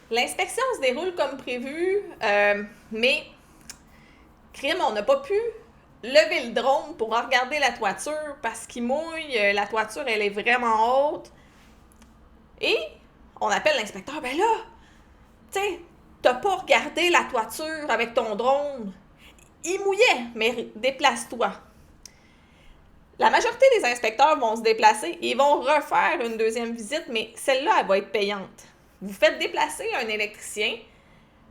L'inspection se déroule comme prévu, mais crime, on n'a pas pu lever le drone pour regarder la toiture parce qu'il mouille, la toiture elle est vraiment haute. Et on appelle l'inspecteur, ben là, tu sais, t'as pas regardé la toiture avec ton drone. Il mouillait, mais déplace-toi. La majorité des inspecteurs vont se déplacer et vont refaire une deuxième visite, mais celle-là, elle va être payante. Vous faites déplacer un électricien,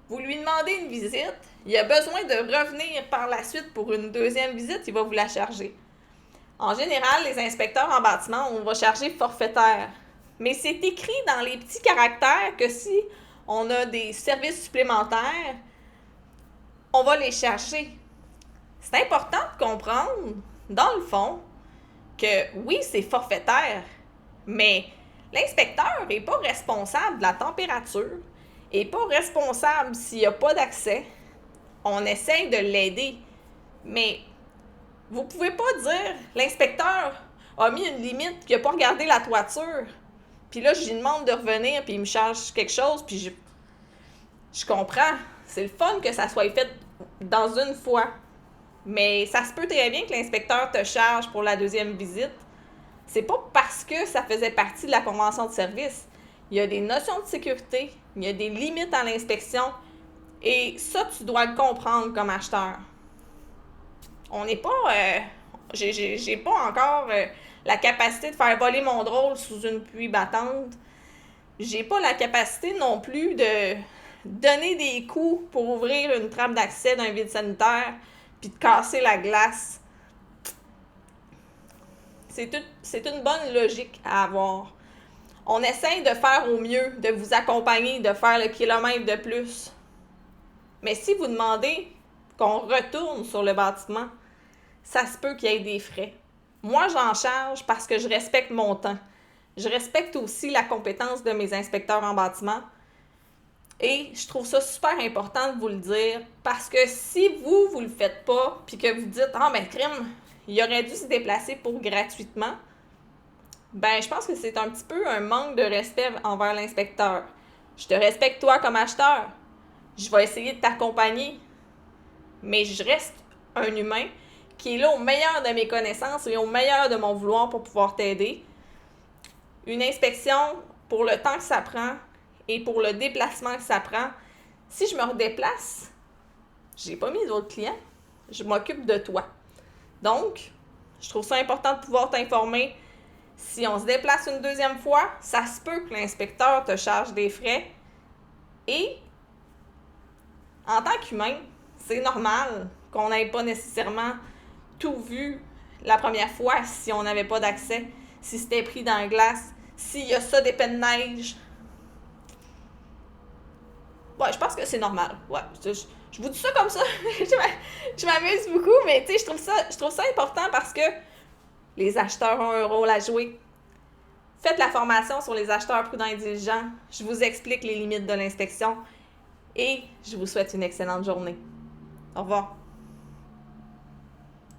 vous lui demandez une visite, il a besoin de revenir par la suite pour une deuxième visite, il va vous la charger. En général, les inspecteurs en bâtiment, on va charger forfaitaire. Mais c'est écrit dans les petits caractères que si on a des services supplémentaires, on va les charger. C'est important de comprendre, dans le fond, que oui, c'est forfaitaire, mais l'inspecteur n'est pas responsable de la température, n'est pas responsable s'il n'y a pas d'accès. On essaye de l'aider, mais vous pouvez pas dire l'inspecteur a mis une limite puis il n'a pas regardé la toiture. Puis là, je lui demande de revenir puis il me charge quelque chose puis je comprends. C'est le fun que ça soit fait dans une fois. Mais ça se peut très bien que l'inspecteur te charge pour la deuxième visite. C'est pas parce que ça faisait partie de la convention de service. Il y a des notions de sécurité, il y a des limites à l'inspection et ça, tu dois le comprendre comme acheteur. On n'est pas. J'ai pas encore la capacité de faire voler mon drôle sous une pluie battante. J'ai pas la capacité non plus de donner des coups pour ouvrir une trappe d'accès d'un vide sanitaire puis de casser la glace. C'est une bonne logique à avoir. On essaye de faire au mieux, de vous accompagner, de faire le kilomètre de plus. Mais si vous demandez qu'on retourne sur le bâtiment, ça se peut qu'il y ait des frais. Moi, j'en charge parce que je respecte mon temps. Je respecte aussi la compétence de mes inspecteurs en bâtiment. Et je trouve ça super important de vous le dire parce que si vous le faites pas, puis que vous dites « Ah, ben crime, il aurait dû se déplacer pour gratuitement », ben je pense que c'est un petit peu un manque de respect envers l'inspecteur. Je te respecte toi comme acheteur. Je vais essayer de t'accompagner, mais je reste un humain qui est là au meilleur de mes connaissances et au meilleur de mon vouloir pour pouvoir t'aider. Une inspection, pour le temps que ça prend et pour le déplacement que ça prend, si je me redéplace, j'ai pas mis d'autres clients, je m'occupe de toi. Donc, je trouve ça important de pouvoir t'informer. Si on se déplace une deuxième fois, ça se peut que l'inspecteur te charge des frais. Et, en tant qu'humain, c'est normal qu'on n'ait pas nécessairement tout vu la première fois si on n'avait pas d'accès, si c'était pris dans la glace, s'il y a ça d'épais de neige. Ouais, je pense que c'est normal. Ouais, je vous dis ça comme ça. Je m'amuse beaucoup, mais tu sais, je trouve ça important parce que les acheteurs ont un rôle à jouer. Faites la formation sur les acheteurs prudents et diligents. Je vous explique les limites de l'inspection et je vous souhaite une excellente journée. Au revoir.